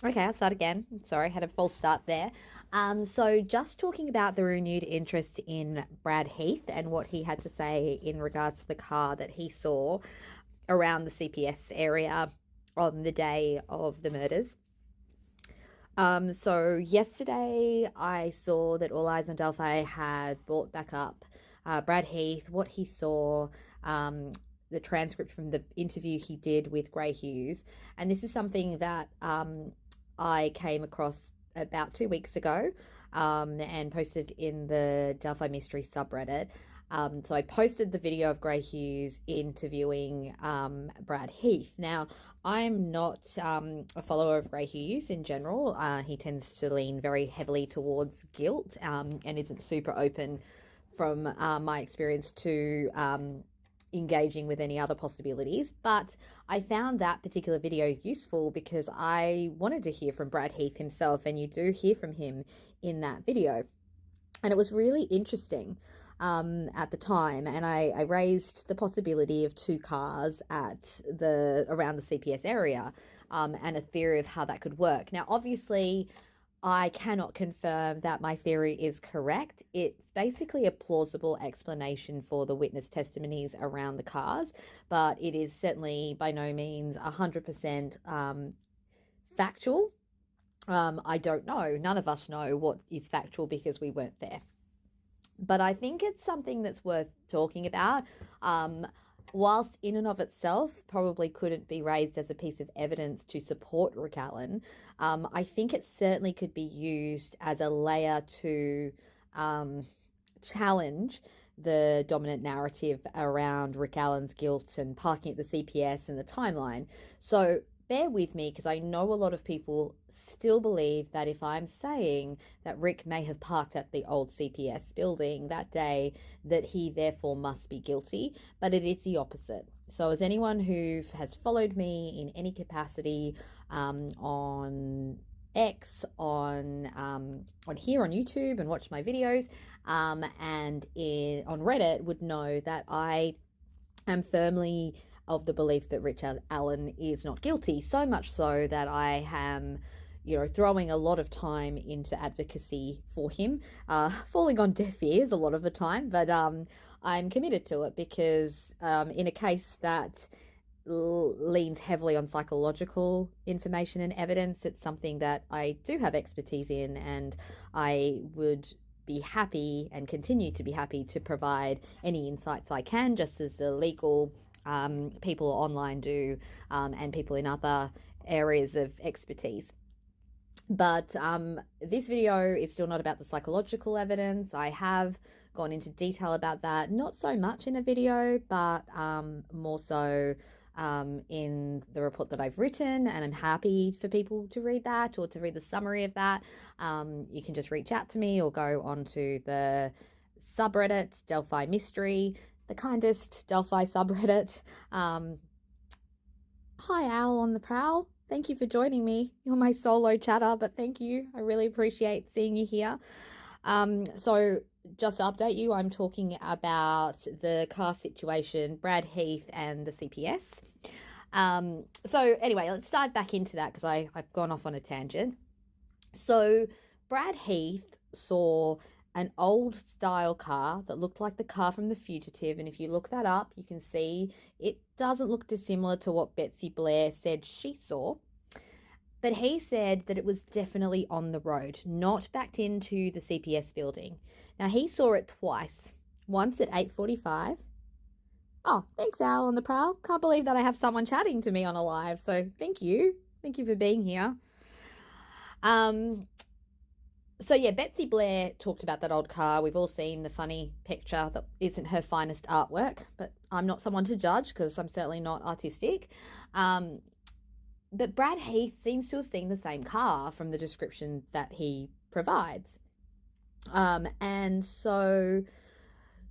Okay, I'll start again. Sorry, had a false start there. So just talking about the renewed interest in Brad Heath and what he had to say in regards to the car that he saw around the CPS area on the day of the murders. So yesterday I saw that All Eyes on Delphi had brought back up Brad Heath, what he saw, the transcript from the interview he did with Gray Hughes. And this is something that I came across about 2 weeks ago and posted in the Delphi Mystery subreddit. So I posted the video of Gray Hughes interviewing Brad Heath. Now, I'm not a follower of Gray Hughes in general. He tends to lean very heavily towards guilt and isn't super open from my experience to engaging with any other possibilities. But I found that particular video useful because I wanted to hear from Brad Heath himself, and you do hear from him in that video. And it was really interesting at the time, and I raised the possibility of two cars at around the CPS area, and a theory of how that could work. Now, obviously, I cannot confirm that my theory is correct. It's basically a plausible explanation for the witness testimonies around the cars, but it is certainly by no means 100% factual. I don't know. None of us know what is factual because we weren't there. But I think it's something that's worth talking about. Whilst in and of itself probably couldn't be raised as a piece of evidence to support Rick Allen, I think it certainly could be used as a layer to challenge the dominant narrative around Rick Allen's guilt and parking at the CPS and the timeline. So bear with me, because I know a lot of people still believe that if I'm saying that Rick may have parked at the old CPS building that day, that he therefore must be guilty, but it is the opposite. So as anyone who has followed me in any capacity on X, on here on YouTube and watched my videos, and on Reddit would know that I am firmly of the belief that Richard Allen is not guilty, so much so that I am, throwing a lot of time into advocacy for him, falling on deaf ears a lot of the time, but I'm committed to it because in a case that leans heavily on psychological information and evidence, it's something that I do have expertise in, and I would be happy and continue to be happy to provide any insights I can, just as the legal people online do, and people in other areas of expertise. But this video is still not about the psychological evidence. I have gone into detail about that, not so much in a video, but more so in the report that I've written, and I'm happy for people to read that or to read the summary of that. You can just reach out to me or go onto the subreddit, Delphi Mystery, the kindest Delphi subreddit. Hi, Owl on the Prowl. Thank you for joining me. You're my solo chatter, but thank you. I really appreciate seeing you here. So just to update you, I'm talking about the car situation, Brad Heath and the CPS. So anyway, let's dive back into that because I've gone off on a tangent. So Brad Heath saw an old style car that looked like the car from The Fugitive, and if you look that up, you can see it doesn't look dissimilar to what Betsy Blair said she saw. But he said that it was definitely on the road, not backed into the CPS building. Now, he saw it twice, once at 8:45. Oh, thanks, Al on the Prowl. Can't believe that I have someone chatting to me on a live, so thank you. Thank you for being here. So yeah, Betsy Blair talked about that old car. We've all seen the funny picture that isn't her finest artwork, but I'm not someone to judge because I'm certainly not artistic. But Brad Heath seems to have seen the same car from the description that he provides. And so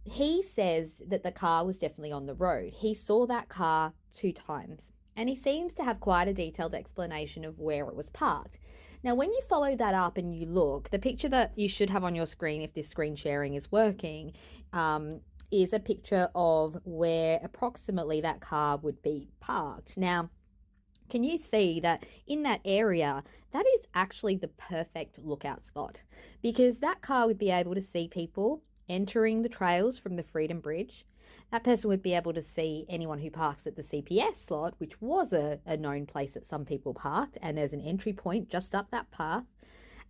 he says that the car was definitely on the road. He saw that car 2 times, and he seems to have quite a detailed explanation of where it was parked. Now, when you follow that up and you look, the picture that you should have on your screen, if this screen sharing is working, is a picture of where approximately that car would be parked. Now, can you see that in that area, that is actually the perfect lookout spot? Because that car would be able to see people entering the trails from the Freedom Bridge. That person would be able to see anyone who parks at the CPS slot, which was a known place that some people parked, and there's an entry point just up that path.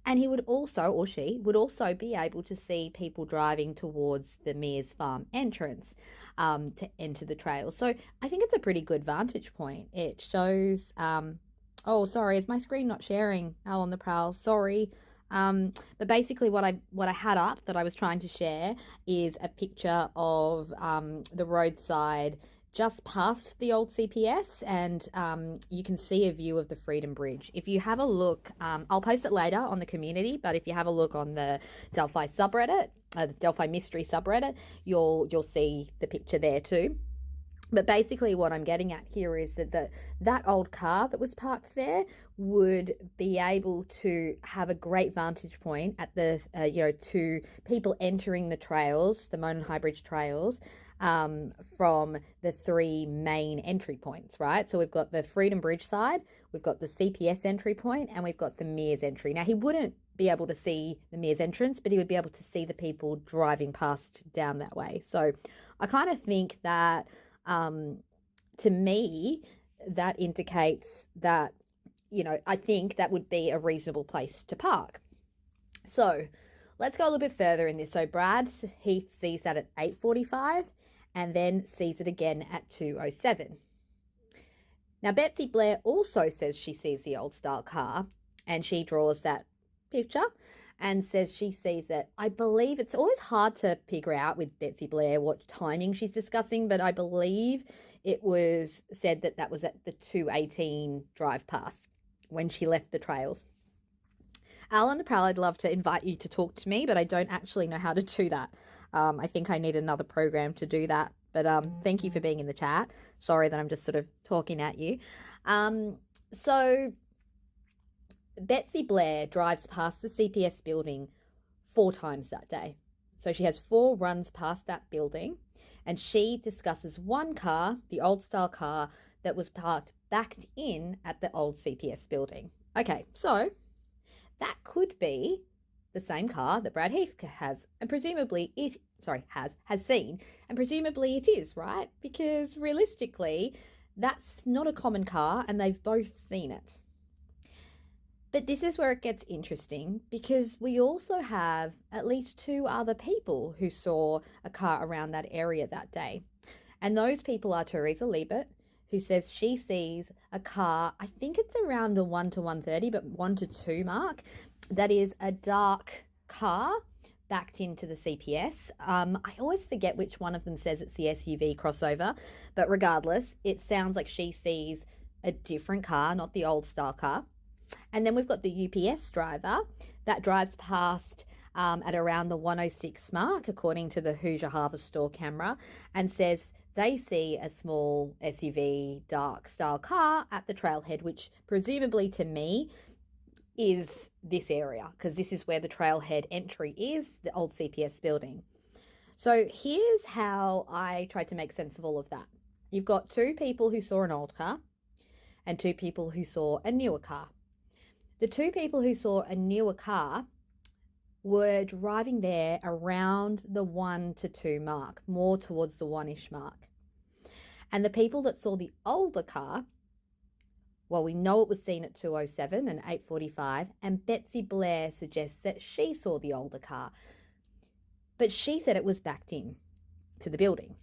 And he would also, or she, would also be able to see people driving towards the Mears Farm entrance to enter the trail. So I think it's a pretty good vantage point. It shows, oh, sorry, is my screen not sharing? Al on the Prowl, sorry. But basically what I had up that I was trying to share is a picture of the roadside just past the old CPS, and you can see a view of the Freedom Bridge. If you have a look, I'll post it later on the community, but if you have a look on the Delphi subreddit, the Delphi Mystery subreddit, you'll see the picture there too. But basically what I'm getting at here is that old car that was parked there would be able to have a great vantage point at the, to people entering the trails, the Monon High Bridge trails, from the three main entry points, right? So we've got the Freedom Bridge side, we've got the CPS entry point, and we've got the Mears entry. Now, he wouldn't be able to see the Mears entrance, but he would be able to see the people driving past down that way. So I kind of think that, to me, that indicates that, I think that would be a reasonable place to park. So let's go a little bit further in this. So Brad Heath sees that at 8:45 and then sees it again at 2:07. Now, Betsy Blair also says she sees the old style car, and she draws that picture and says she sees it. I believe it's always hard to figure out with Betsy Blair what timing she's discussing, but I believe it was said that was at the 2:18 drive past when she left the trails. Alan the Prowl, I'd love to invite you to talk to me, but I don't actually know how to do that. I think I need another program to do that. But thank you for being in the chat. Sorry that I'm just sort of talking at you. So Betsy Blair drives past the CPS building 4 times that day. So she has 4 runs past that building, and she discusses one car, the old style car, that was parked backed in at the old CPS building. Okay, so that could be the same car that Brad Heath has, and presumably has seen, and presumably it is, right? Because realistically, that's not a common car, and they've both seen it. But this is where it gets interesting, because we also have at least 2 other people who saw a car around that area that day. And those people are Teresa Liebert, who says she sees a car, I think it's around the 1 to 1:30, but 1 to 2 mark, that is a dark car backed into the CPS. I always forget which one of them says it's the SUV crossover, but regardless, it sounds like she sees a different car, not the old style car. And then we've got the UPS driver that drives past at around the 1:06 mark, according to the Hoosier Harvest Store camera, and says they see a small SUV dark style car at the trailhead, which presumably to me is this area, because this is where the trailhead entry is, the old CPS building. So here's how I tried to make sense of all of that. You've got 2 people who saw an old car and 2 people who saw a newer car. The 2 people who saw a newer car were driving there around the 1 to 2 mark, more towards the 1-ish mark. And the people that saw the older car, well, we know it was seen at 2:07 and 8:45, and Betsy Blair suggests that she saw the older car, but she said it was backed in to the building.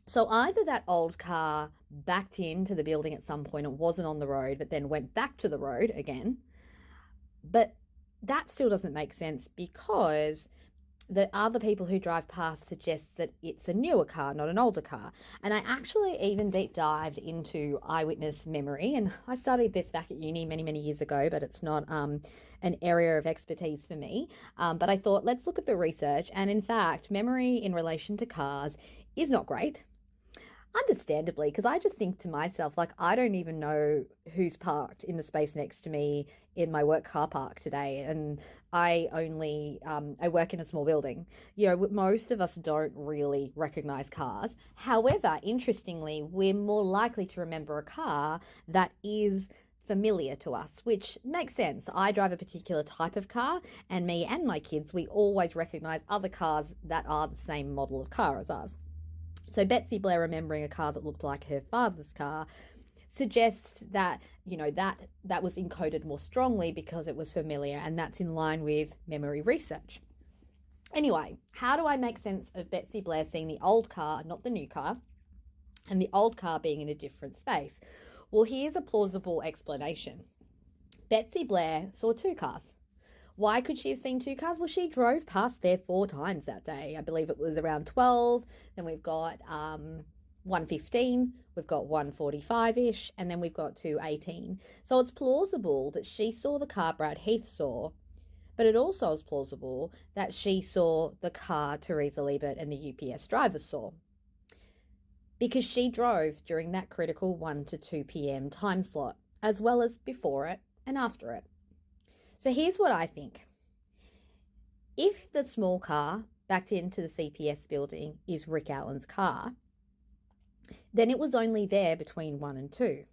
So either that old car backed into the building at some point, it wasn't on the road, but then went back to the road again. But that still doesn't make sense, because the other people who drive past suggests that it's a newer car, not an older car. And I actually even deep dived into eyewitness memory, and I studied this back at uni many, many years ago, but it's not an area of expertise for me. But I thought, let's look at the research. And in fact, memory in relation to cars is not great. Understandably, because I just think to myself, like, I don't even know who's parked in the space next to me in my work car park today. And I work in a small building. You know, most of us don't really recognize cars. However, interestingly, we're more likely to remember a car that is familiar to us, which makes sense. I drive a particular type of car, and me and my kids, we always recognize other cars that are the same model of car as ours. So Betsy Blair remembering a car that looked like her father's car suggests that, you know, that was encoded more strongly because it was familiar, and that's in line with memory research. Anyway, how do I make sense of Betsy Blair seeing the old car, not the new car, and the old car being in a different space? Well, here's a plausible explanation. Betsy Blair saw two cars. Why could she have seen two cars? Well, she drove past there 4 times that day. I believe it was around 12. Then we've got 1:15. We've got 1:45-ish. And then we've got 2:18. So it's plausible that she saw the car Brad Heath saw. But it also is plausible that she saw the car Teresa Liebert and the UPS driver saw, because she drove during that critical 1 to 2 p.m. time slot, as well as before it and after it. So here's what I think. If the small car backed into the CPS building is Rick Allen's car, then it was only there between 1 and 2.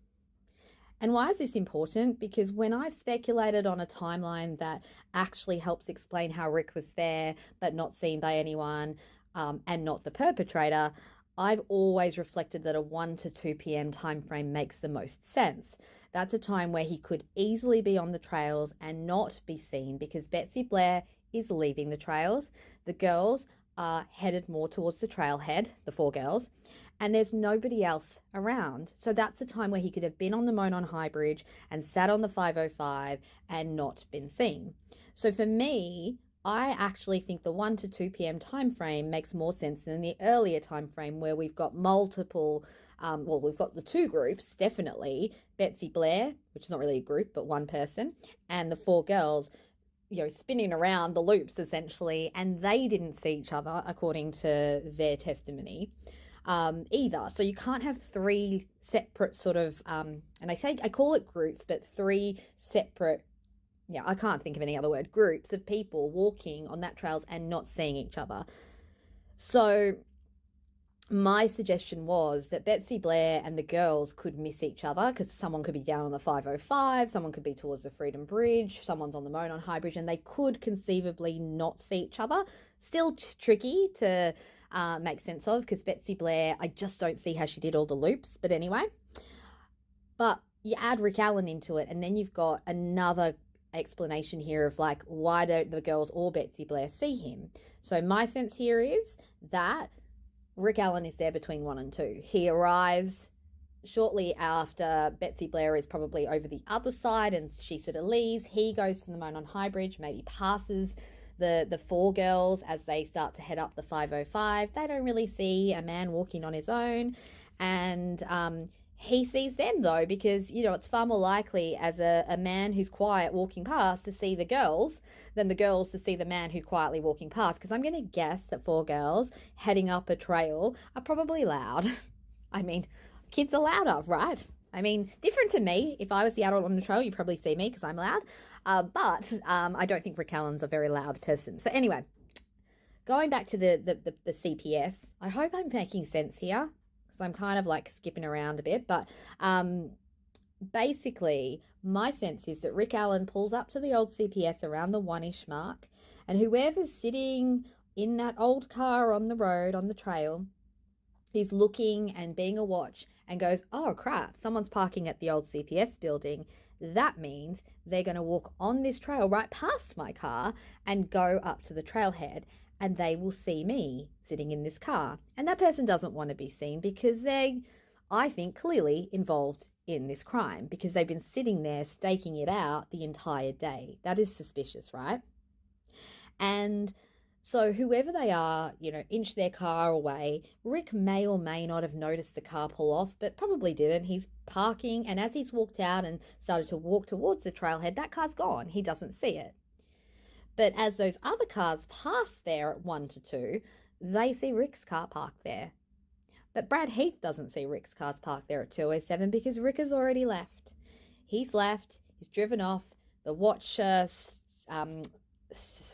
And why is this important? Because when I've speculated on a timeline that actually helps explain how Rick was there but not seen by anyone, and not the perpetrator, I've always reflected that a 1 to 2 p.m. time frame makes the most sense. That's a time where he could easily be on the trails and not be seen, because Betsy Blair is leaving the trails. The girls are headed more towards the trailhead, the 4 girls, and there's nobody else around. So that's a time where he could have been on the Monon High Bridge and sat on the 505 and not been seen. So for me, I actually think the 1 to 2 p.m. time frame makes more sense than the earlier time frame, where we've got multiple, we've got the 2 groups, definitely, Betsy Blair, which is not really a group, but one person, and the 4 girls, you know, spinning around the loops essentially, and they didn't see each other according to their testimony either. So you can't have 3 separate sort of, and I call it groups, but 3 separate, I can't think of any other word, groups of people walking on that trails and not seeing each other. So my suggestion was that Betsy Blair and the girls could miss each other, because someone could be down on the 505, someone could be towards the Freedom Bridge, someone's on the Monon High Bridge, and they could conceivably not see each other. Still tricky to make sense of, because Betsy Blair, I just don't see how she did all the loops. But anyway, but you add Rick Allen into it, and then you've got another explanation here of, like, why don't the girls or Betsy Blair see him? So my sense here is that Rick Allen is there between 1 and 2. He arrives shortly after Betsy Blair is probably over the other side, and she sort of leaves. He goes to the Monon High Bridge, maybe passes the 4 girls as they start to head up the 505. They don't really see a man walking on his own, and he sees them, though, because, you know, it's far more likely as a man who's quiet walking past to see the girls than the girls to see the man who's quietly walking past. Because I'm going to guess that 4 girls heading up a trail are probably loud. I mean, kids are louder, right? I mean, different to me. If I was the adult on the trail, you'd probably see me because I'm loud. But I don't think Rick Allen's a very loud person. So anyway, going back to the CPS, I hope I'm making sense here, because I'm kind of like skipping around a bit. But basically, my sense is that Rick Allen pulls up to the old CPS around the 1-ish mark, and whoever's sitting in that old car on the road, on the trail, is looking and being a watch and goes, oh crap, someone's parking at the old CPS building. That means they're going to walk on this trail right past my car and go up to the trailhead, and they will see me sitting in this car. And that person doesn't want to be seen, because they, I think, clearly involved in this crime, because they've been sitting there staking it out the entire day. That is suspicious, right? And so whoever they are, you know, inch their car away. Rick may or may not have noticed the car pull off, but probably didn't. He's parking, and as he's walked out and started to walk towards the trailhead, that car's gone. He doesn't see it. But as those other cars pass there at 1 to 2, they see Rick's car parked there. But Brad Heath doesn't see Rick's cars parked there at 2:07 because Rick has already left. He's left, he's driven off, the watcher,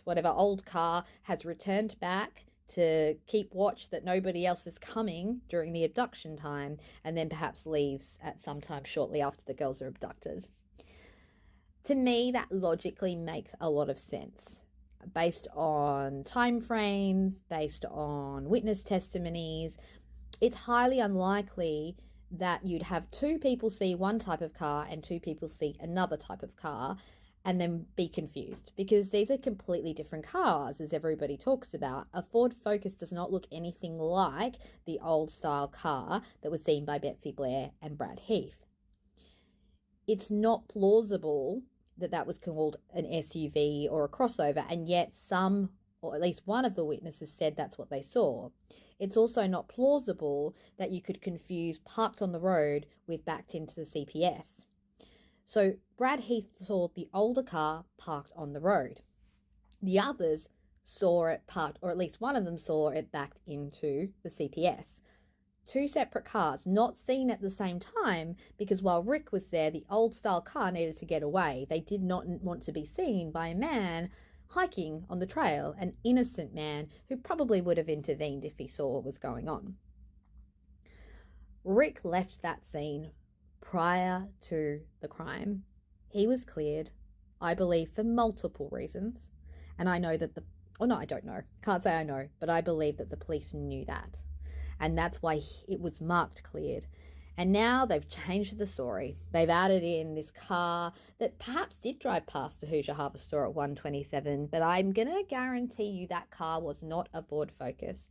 whatever old car has returned back to keep watch that nobody else is coming during the abduction time, and then perhaps leaves at some time shortly after the girls are abducted. To me, that logically makes a lot of sense based on time frames, based on witness testimonies. It's highly unlikely that you'd have two people see one type of car and two people see another type of car and then be confused, because these are completely different cars, as everybody talks about. A Ford Focus does not look anything like the old style car that was seen by Betsy Blair and Brad Heath. It's not plausible that that was called an SUV or a crossover, and yet some, or at least one of the witnesses, said that's what they saw. It's also not plausible that you could confuse parked on the road with backed into the CPS. So Brad Heath saw the older car parked on the road. The others saw it parked, or at least one of them saw it backed into the CPS. Two separate cars, not seen at the same time, because while Rick was there, the old style car needed to get away. They did not want to be seen by a man hiking on the trail, an innocent man who probably would have intervened if he saw what was going on. Rick left that scene prior to the crime. He was cleared, I believe, for multiple reasons. And I know that I don't know. Can't say I know, but I believe that the police knew that. And that's why it was marked cleared. And now they've changed the story. They've added in this car that perhaps did drive past the Hoosier Harbour store at 1:27, but I'm going to guarantee you that car was not a Ford Focus.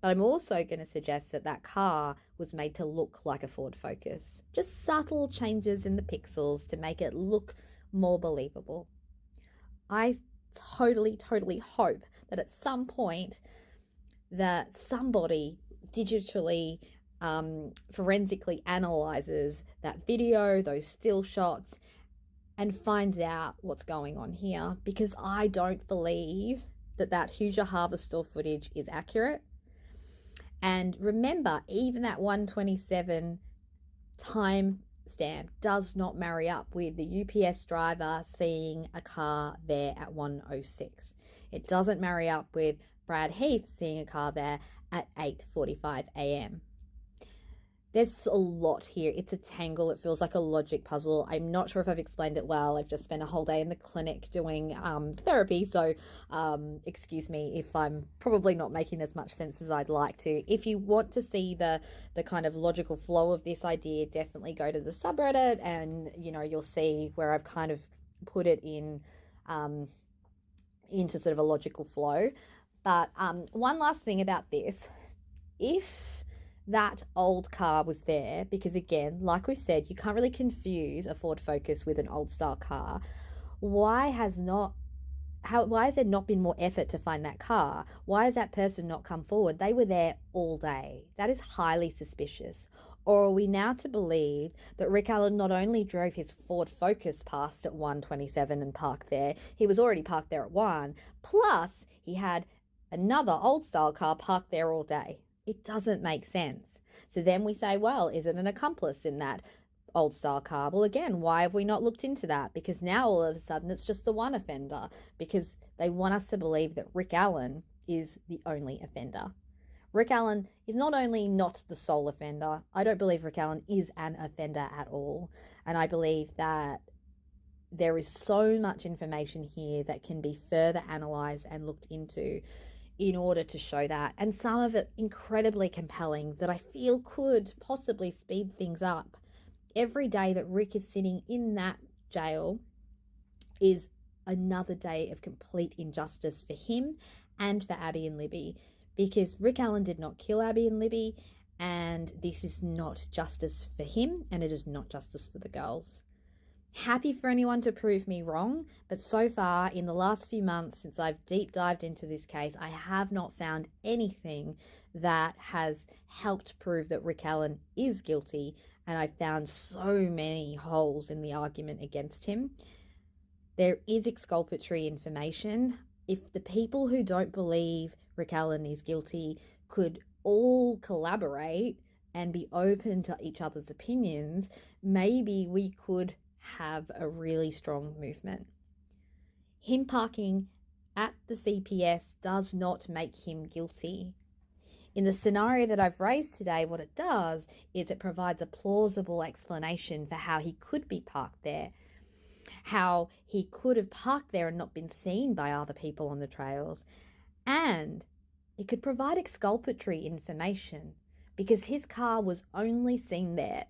But I'm also going to suggest that that car was made to look like a Ford Focus. Just subtle changes in the pixels to make it look more believable. I totally hope that at some point that somebody digitally, forensically analyzes that video, those still shots, and finds out what's going on here, because I don't believe that Hoosier Harbour store footage is accurate. And remember, even that 1:27 time stamp does not marry up with the UPS driver seeing a car there at 1:06. It doesn't marry up with Brad Heath seeing a car there at 8:45 a.m. There's a lot here. It's a tangle. It feels like a logic puzzle. I'm not sure if I've explained it well. I've just spent a whole day in the clinic doing therapy, so excuse me if I'm probably not making as much sense as I'd like to. If you want to see the kind of logical flow of this idea, definitely go to the subreddit, and you'll see where I've kind of put it in into sort of a logical flow. But one last thing about this, if that old car was there, because again, like we said, you can't really confuse a Ford Focus with an old style car. Why has there not been more effort to find that car? Why has that person not come forward? They were there all day. That is highly suspicious. Or are we now to believe that Rick Allen not only drove his Ford Focus past at 1:27 and parked there, he was already parked there at 1, plus he had another old style car parked there all day? It doesn't make sense. So then we say, well, is it an accomplice in that old style car? Well, again, why have we not looked into that? Because now all of a sudden it's just the one offender, because they want us to believe that Rick Allen is the only offender. Rick Allen is not only not the sole offender, I don't believe Rick Allen is an offender at all. And I believe that there is so much information here that can be further analysed and looked into in order to show that, and some of it incredibly compelling that I feel could possibly speed things up. Every day that Rick is sitting in that jail is another day of complete injustice for him and for Abby and Libby, because Rick Allen did not kill Abby and Libby, and this is not justice for him, and it is not justice for the girls. Happy for anyone to prove me wrong, but so far in the last few months since I've deep dived into this case, I have not found anything that has helped prove that Rick Allen is guilty, and I've found so many holes in the argument against him. There is exculpatory information. If the people who don't believe Rick Allen is guilty could all collaborate and be open to each other's opinions, maybe we could have a really strong movement. Him parking at the CPS does not make him guilty. In the scenario that I've raised today, what it does is it provides a plausible explanation for how he could be parked there, how he could have parked there and not been seen by other people on the trails, and it could provide exculpatory information because his car was only seen there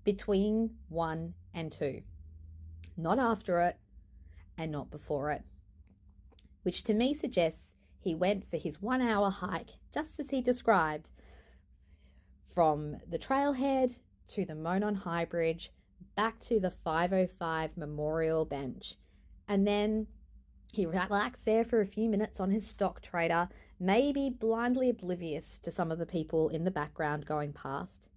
between 1 and 2, not after it and not before it, which to me suggests he went for his 1 hour hike, just as he described, from the trailhead to the Monon High Bridge, back to the 505 Memorial Bench. And then he relaxed there for a few minutes on his stock trader, maybe blindly oblivious to some of the people in the background going past.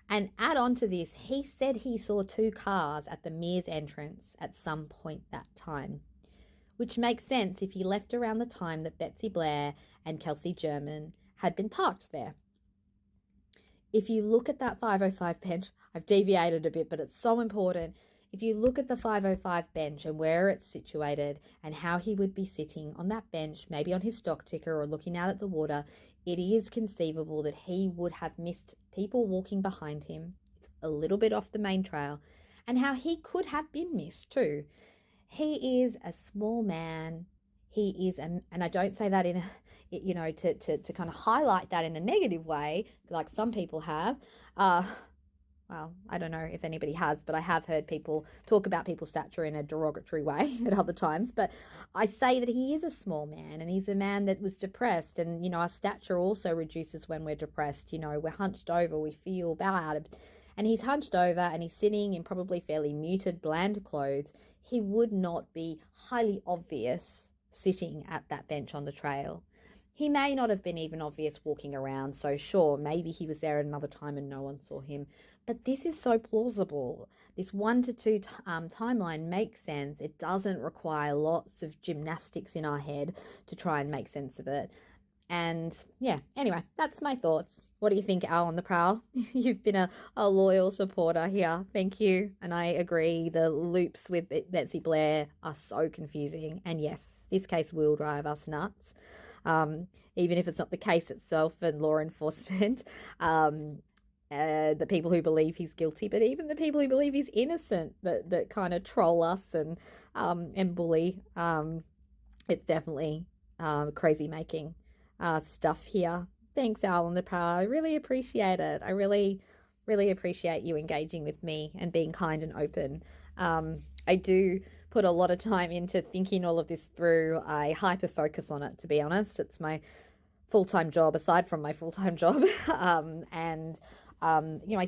And add on to this, he said he saw 2 cars at the Mears entrance at some point that time, which makes sense if he left around the time that Betsy Blair and Kelsey German had been parked there. If you look at that 505 bench, I've deviated a bit, but it's so important. If you look at the 505 bench and where it's situated and how he would be sitting on that bench, maybe on his stock ticker or looking out at the water, it is conceivable that he would have missed people walking behind him. It's a little bit off the main trail, and how he could have been missed too. He is a small man. He is, and I don't say that in a, to kind of highlight that in a negative way, like some people have. Well, I don't know if anybody has, but I have heard people talk about people's stature in a derogatory way at other times. But I say that he is a small man, and he's a man that was depressed. And, our stature also reduces when we're depressed. We're hunched over, we feel bad. And he's hunched over and he's sitting in probably fairly muted, bland clothes. He would not be highly obvious sitting at that bench on the trail. He may not have been even obvious walking around, so sure, maybe he was there at another time and no one saw him. But this is so plausible. This 1 to 2 timeline makes sense. It doesn't require lots of gymnastics in our head to try and make sense of it. And yeah, anyway, that's my thoughts. What do you think, Al on the Prowl? You've been a loyal supporter here. Thank you. And I agree, the loops with Betsy Blair are so confusing. And yes, this case will drive us nuts. Even if it's not the case itself and law enforcement, the people who believe he's guilty, but even the people who believe he's innocent that kind of troll us and bully. It's definitely crazy making stuff here. Thanks, Al on the Prowl. I really appreciate it. I really, really appreciate you engaging with me and being kind and open. I do put a lot of time into thinking all of this through. I hyper focus on it, to be honest. It's my full-time job, aside from my full-time job. I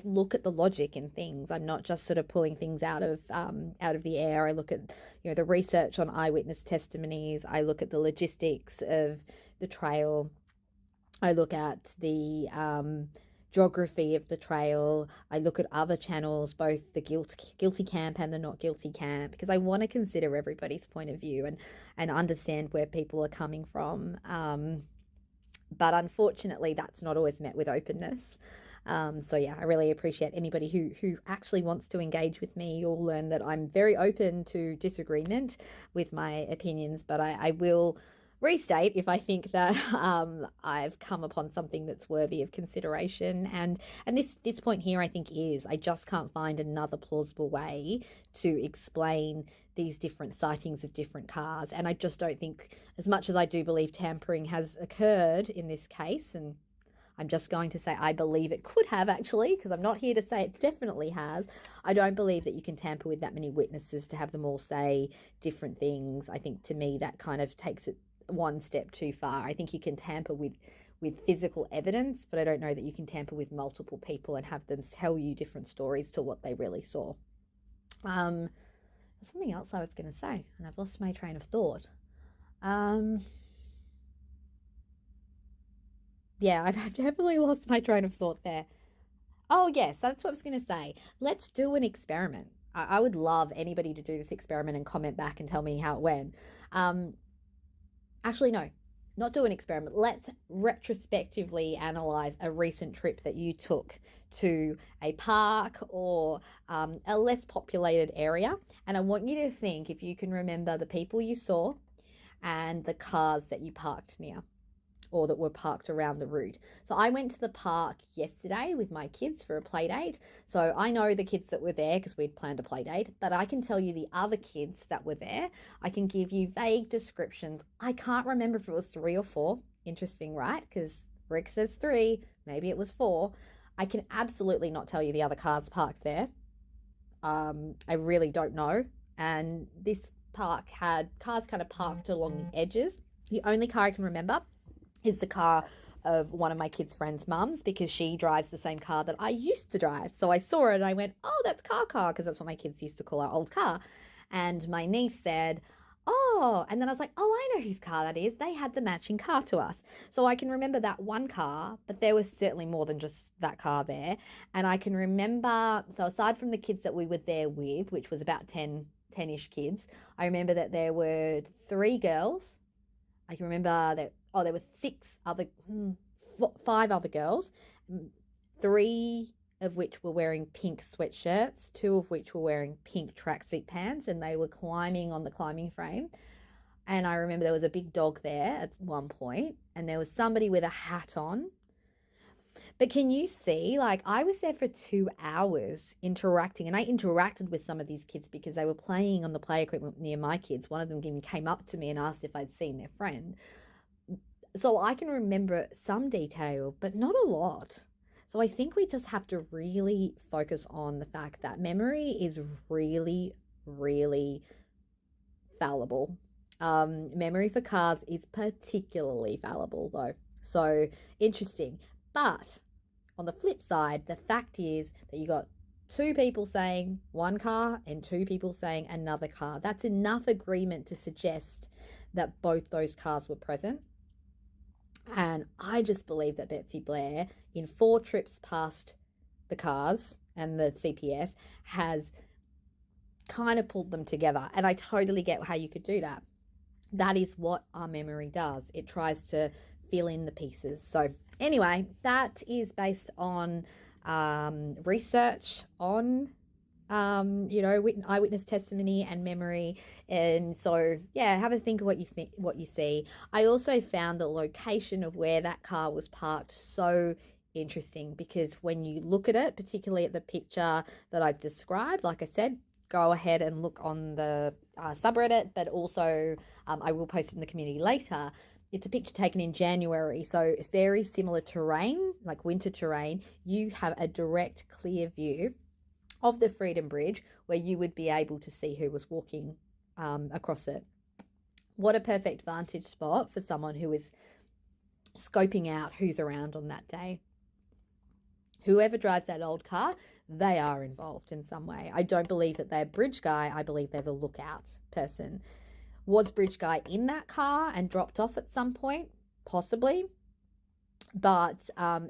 look at the logic in things. I'm not just sort of pulling things out of the air. I look at, the research on eyewitness testimonies. I look at the logistics of the trail. I look at the geography of the trail. I look at other channels, both the guilty camp and the not guilty camp, because I want to consider everybody's point of view and understand where people are coming from. But unfortunately, that's not always met with openness. So yeah, I really appreciate anybody who actually wants to engage with me. You'll learn that I'm very open to disagreement with my opinions, but I will restate if I think that I've come upon something that's worthy of consideration. And this point here, I think, is I just can't find another plausible way to explain these different sightings of different cars. And I just don't think, as much as I do believe tampering has occurred in this case, and I'm just going to say I believe it could have, actually, because I'm not here to say it definitely has. I don't believe that you can tamper with that many witnesses to have them all say different things. I think, to me, that kind of takes it one step too far. I think you can tamper with physical evidence, but I don't know that you can tamper with multiple people and have them tell you different stories to what they really saw. There's something else I was going to say, and I've lost my train of thought. Yeah, I've definitely lost my train of thought there. Oh, yes, that's what I was going to say. Let's do an experiment. I would love anybody to do this experiment and comment back and tell me how it went. Actually, no. not do an experiment. Let's retrospectively analyze a recent trip that you took to a park or a less populated area. And I want you to think if you can remember the people you saw and the cars that you parked near or that were parked around the route. So I went to the park yesterday with my kids for a play date. So I know the kids that were there because we'd planned a play date, but I can tell you the other kids that were there. I can give you vague descriptions. I can't remember if it was 3 or 4. Interesting, right? Because Rick says 3, maybe it was 4. I can absolutely not tell you the other cars parked there. I really don't know. And this park had cars kind of parked along the edges. The only car I can remember is the car of one of my kids' friends' mums, because she drives the same car that I used to drive. So I saw it and I went, oh, that's car, because that's what my kids used to call our old car. And my niece said, oh, and then I was like, oh, I know whose car that is. They had the matching car to us. So I can remember that one car, but there was certainly more than just that car there. And I can remember, so aside from the kids that we were there with, which was about 10-ish kids, I remember that there were 3 girls. I can remember that, there were 5 other girls, 3 of which were wearing pink sweatshirts, 2 of which were wearing pink tracksuit pants, and they were climbing on the climbing frame. And I remember there was a big dog there at one point, and there was somebody with a hat on. But can you see, like, I was there for 2 hours interacting, and I interacted with some of these kids because they were playing on the play equipment near my kids. One of them even came up to me and asked if I'd seen their friend. So I can remember some detail, but not a lot. So I think we just have to really focus on the fact that memory is really, really fallible. Memory for cars is particularly fallible though. So interesting. But on the flip side, the fact is that you got 2 people saying one car and 2 people saying another car. That's enough agreement to suggest that both those cars were present. And I just believe that Betsy Blair, in 4 trips past the cars and the CPS, has kind of pulled them together. And I totally get how you could do that. That is what our memory does. It tries to fill in the pieces. So anyway, that is based on research on eyewitness testimony and memory. And so yeah, have a think of what you see. I also found the location of where that car was parked so interesting, because when you look at it, particularly at the picture that I've described, like I said, go ahead and look on the subreddit, but also I will post it in the community later. It's a picture taken in January, so it's very similar terrain, like winter terrain. You have a direct, clear view of the Freedom Bridge where you would be able to see who was walking across it. What a perfect vantage spot for someone who is scoping out who's around on that day. Whoever drives that old car, they are involved in some way. I don't believe that they're Bridge Guy. I believe they're the lookout person. Was Bridge Guy in that car and dropped off at some point? Possibly. But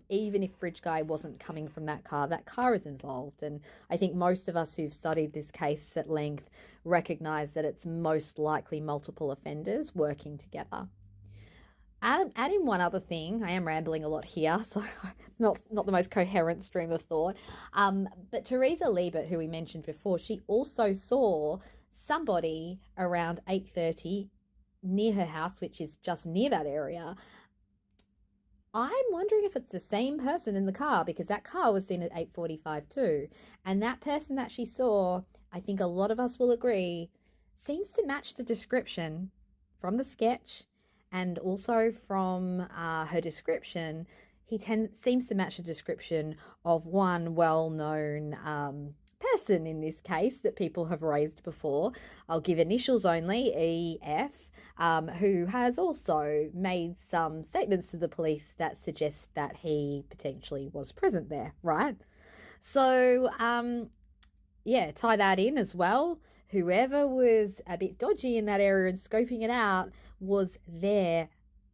even if Bridge Guy wasn't coming from that car is involved. And I think most of us who've studied this case at length recognize that it's most likely multiple offenders working together. Add in one other thing. I am rambling a lot here, so not the most coherent stream of thought. But Teresa Liebert, who we mentioned before, she also saw somebody around 8:30 near her house, which is just near that area. I'm wondering if it's the same person in the car, because that car was seen at 8:45 too. And that person that she saw, I think a lot of us will agree, seems to match the description from the sketch, and also from her description. He seems to match the description of one well-known person in this case that people have raised before. I'll give initials only, EF. Who has also made some statements to the police that suggest that he potentially was present there, right? So, tie that in as well. Whoever was a bit dodgy in that area and scoping it out was there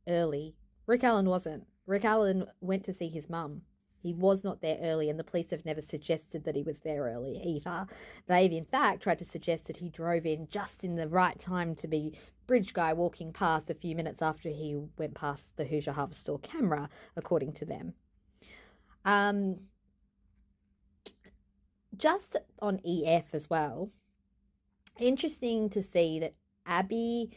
early. Rick Allen wasn't. Rick Allen went to see his mum. He was not there early, and the police have never suggested that he was there early either. They've, in fact, tried to suggest that he drove in just in the right time to be bridge guy walking past a few minutes after he went past the Hoosier Harvest Store camera, according to them. Just on EF as well, interesting to see that Abby,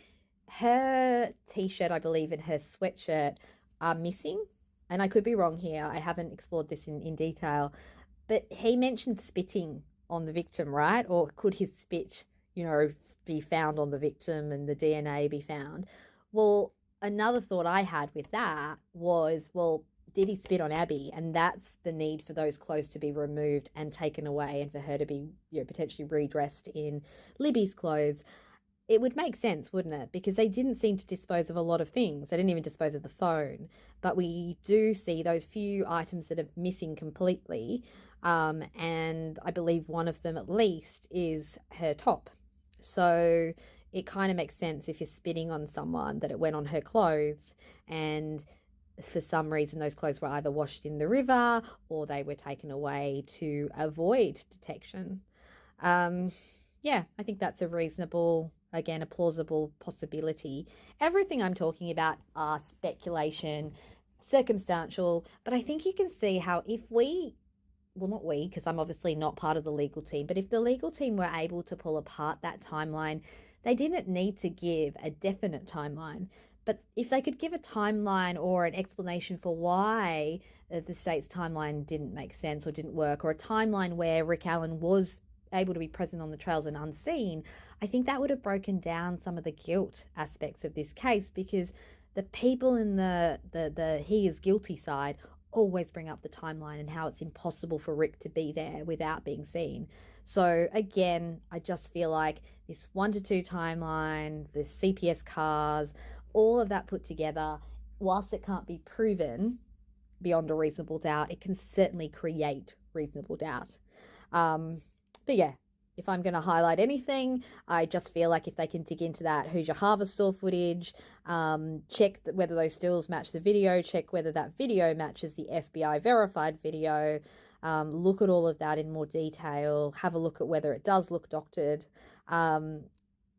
her t-shirt, I believe, and her sweatshirt are missing. And I could be wrong here. I haven't explored this in detail. But he mentioned spitting on the victim, right? Or could his spit, be found on the victim and the DNA be found? Well, another thought I had with that was, well, did he spit on Abby? And that's the need for those clothes to be removed and taken away and for her to be potentially redressed in Libby's clothes. It would make sense, wouldn't it? Because they didn't seem to dispose of a lot of things. They didn't even dispose of the phone. But we do see those few items that are missing completely. And I believe one of them at least is her top. So it kind of makes sense if you're spitting on someone that it went on her clothes, and for some reason those clothes were either washed in the river or they were taken away to avoid detection. Yeah, I think that's a reasonable, again, a plausible possibility. Everything I'm talking about are speculation, circumstantial, but I think you can see how if we, well, not we, because I'm obviously not part of the legal team, but if the legal team were able to pull apart that timeline, they didn't need to give a definite timeline. But if they could give a timeline or an explanation for why the state's timeline didn't make sense or didn't work, or a timeline where Rick Allen was able to be present on the trails and unseen, I think that would have broken down some of the guilt aspects of this case, because the people in the he is guilty side always bring up the timeline and how it's impossible for Rick to be there without being seen. So again, I just feel like this 1 to 2 timeline, the CPS cars, all of that put together, whilst it can't be proven beyond a reasonable doubt, it can certainly create reasonable doubt. But yeah, if I'm going to highlight anything, I just feel like if they can dig into that Hoosier Harvest Store footage, check whether those stills match the video, check whether that video matches the FBI verified video, look at all of that in more detail, have a look at whether it does look doctored.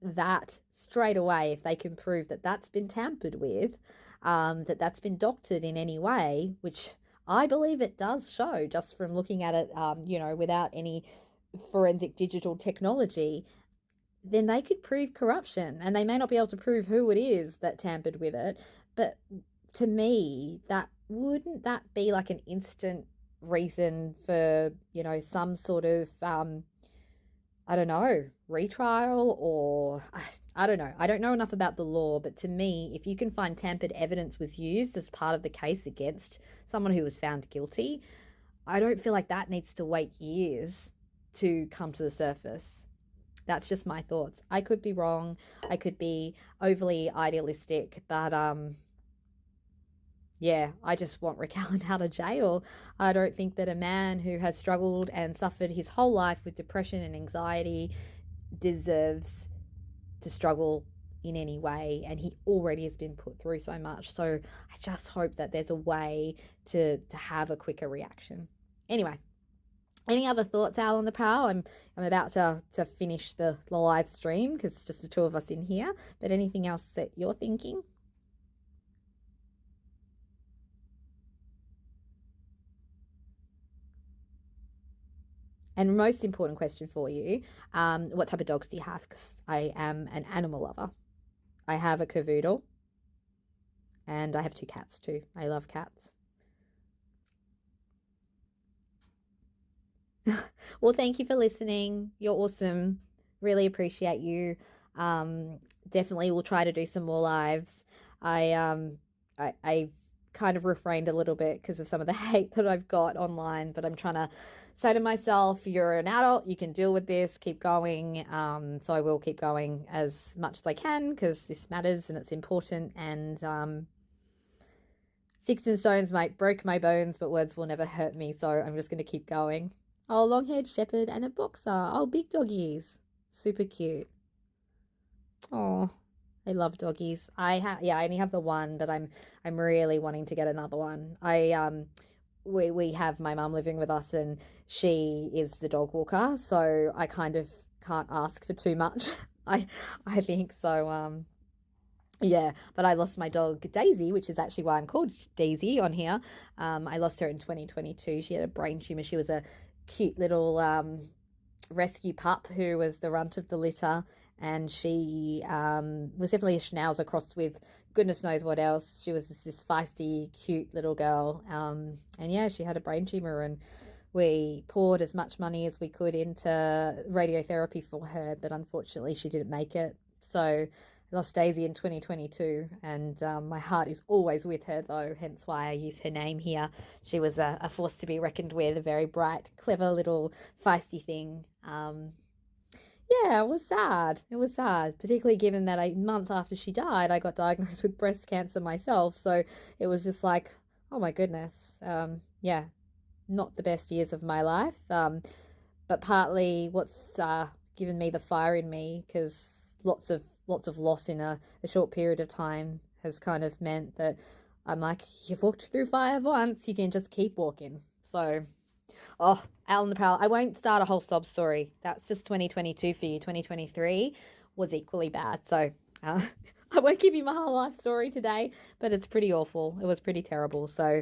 That straight away, if they can prove that that's been tampered with, that that's been doctored in any way, which I believe it does show just from looking at it, without any forensic digital technology, then they could prove corruption, and they may not be able to prove who it is that tampered with it, but to me, wouldn't that be like an instant reason for, some sort of, I don't know, retrial, or I don't know. I don't know enough about the law, but to me, if you can find tampered evidence was used as part of the case against someone who was found guilty, I don't feel like that needs to wait years to come to the surface. That's just my thoughts. I could be wrong. I could be overly idealistic, but yeah, I just want Rick Allen out of jail. I don't think that a man who has struggled and suffered his whole life with depression and anxiety deserves to struggle in any way, and he already has been put through so much. So I just hope that there's a way to have a quicker reaction. Anyway, any other thoughts, Al, on the prowl? I'm about to finish the live stream because it's just the two of us in here. But anything else that you're thinking? And most important question for you, what type of dogs do you have? Because I am an animal lover. I have a cavoodle, and I have 2 cats too. I love cats. Well, thank you for listening. You're awesome. Really appreciate you. Definitely will try to do some more lives. I kind of refrained a little bit because of some of the hate that I've got online, but I'm trying to say to myself, you're an adult, you can deal with this, keep going. So I will keep going as much as I can because this matters and it's important. And sticks and stones might break my bones, but words will never hurt me. So I'm just going to keep going. Oh, long-haired shepherd and a boxer. Oh, big doggies. Super cute. Oh, I love doggies. I only have the one, but I'm really wanting to get another one. we have my mum living with us, and she is the dog walker, so I kind of can't ask for too much. I think so. Yeah, but I lost my dog Daisy, which is actually why I'm called Daisy on here. I lost her in 2022. She had a brain tumor. She was a cute little rescue pup who was the runt of the litter, and she was definitely a schnauzer crossed with goodness knows what else. She was this feisty, cute little girl, and yeah, she had a brain tumor, and we poured as much money as we could into radiotherapy for her, but unfortunately she didn't make it. So I lost Daisy in 2022, and my heart is always with her, though, hence why I use her name here. She was a force to be reckoned with, a very bright, clever little feisty thing. Yeah, it was sad. It was sad, particularly given that a month after she died, I got diagnosed with breast cancer myself. So it was just like, oh my goodness. Yeah, not the best years of my life. But partly what's given me the fire in me, because lots of loss in a short period of time has kind of meant that I'm like, you've walked through fire once, you can just keep walking. So, oh, Alan the Prowl. I won't start a whole sob story. That's just 2022 for you. 2023 was equally bad. So I won't give you my whole life story today, but it's pretty awful. It was pretty terrible. So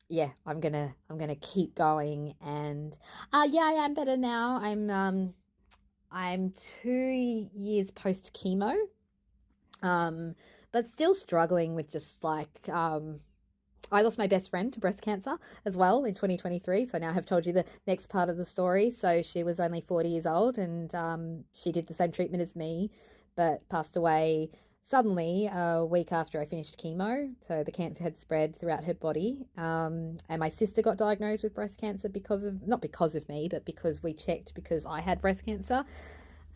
yeah, I'm gonna keep going, and yeah, I am better now. I'm 2 years post chemo, but still struggling with just like I lost my best friend to breast cancer as well in 2023. So now I have told you the next part of the story. So she was only 40 years old, and she did the same treatment as me, but passed away suddenly a week after I finished chemo. So the cancer had spread throughout her body. And my sister got diagnosed with breast cancer not because of me, but because we checked because I had breast cancer.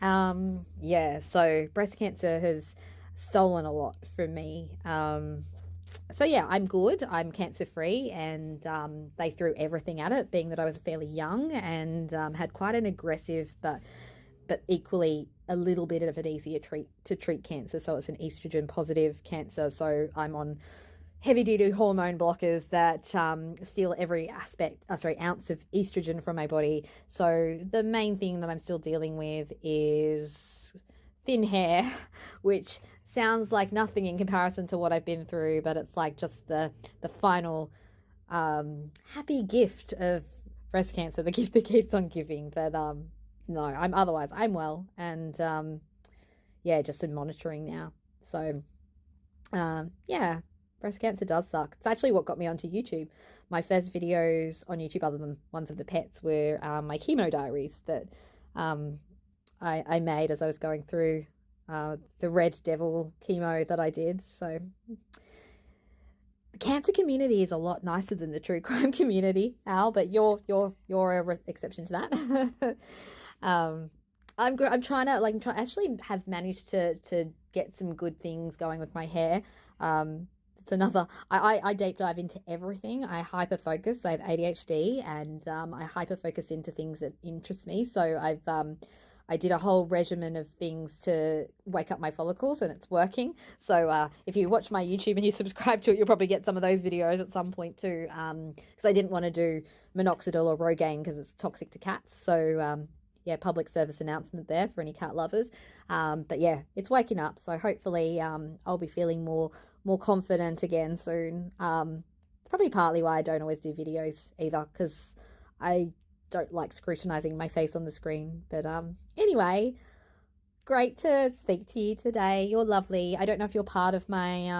Yeah, so breast cancer has stolen a lot from me. So yeah, I'm good. I'm cancer free, and they threw everything at it, being that I was fairly young and had quite an aggressive but equally a little bit of an easier to treat cancer. So it's an estrogen positive cancer. So I'm on heavy duty hormone blockers that steal every ounce of estrogen from my body. So the main thing that I'm still dealing with is thin hair, which sounds like nothing in comparison to what I've been through, but it's like just the final happy gift of breast cancer, the gift that keeps on giving. But no, I'm well, and yeah, just in monitoring now. So yeah, breast cancer does suck. It's actually what got me onto YouTube. My first videos on YouTube, other than ones of the pets, were my chemo diaries that I made as I was going through the red devil chemo that I did. So the cancer community is a lot nicer than the true crime community, Al, but you're a exception to that. I'm trying to actually have managed to get some good things going with my hair. It's another, I deep dive into everything. I hyper focus. I have ADHD, and I hyper focus into things that interest me. So I did a whole regimen of things to wake up my follicles, and it's working. So if you watch my YouTube and you subscribe to it, you'll probably get some of those videos at some point too. Because I didn't want to do minoxidil or Rogaine because it's toxic to cats. So yeah, public service announcement there for any cat lovers. But yeah, it's waking up. So hopefully I'll be feeling more confident again soon. It's probably partly why I don't always do videos either, because I don't like scrutinizing my face on the screen. But anyway, great to speak to you today. You're lovely. I don't know if you're part of my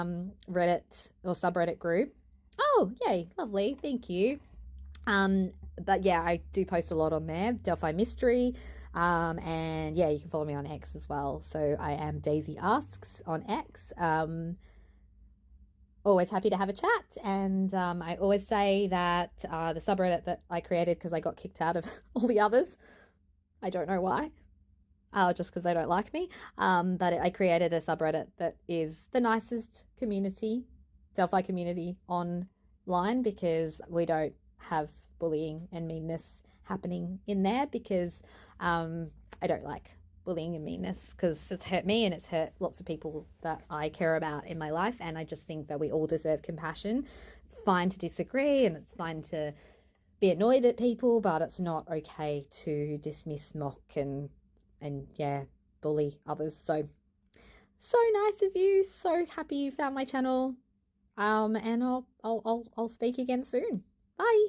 Reddit or subreddit group. Oh, yay, lovely. Thank you. But yeah, I do post a lot on there, Delphi Mystery. And yeah, you can follow me on X as well. So I am Daisy Asks on X. Always happy to have a chat. And I always say that the subreddit that I created, because I got kicked out of all the others, I don't know why, just because they don't like me, but I created a subreddit that is the nicest community, Delphi community online, because we don't have bullying and meanness happening in there, because I don't like bullying and meanness, because it's hurt me and it's hurt lots of people that I care about in my life. And I just think that we all deserve compassion. It's fine to disagree and it's fine to be annoyed at people, but it's not okay to dismiss, mock, and yeah, bully others. So nice of you. So happy you found my channel. And I'll speak again soon. Bye.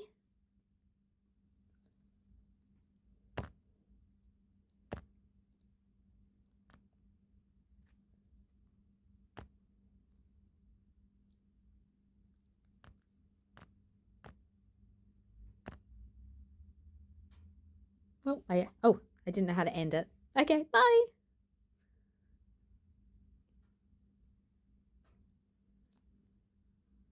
I didn't know how to end it. Okay, bye.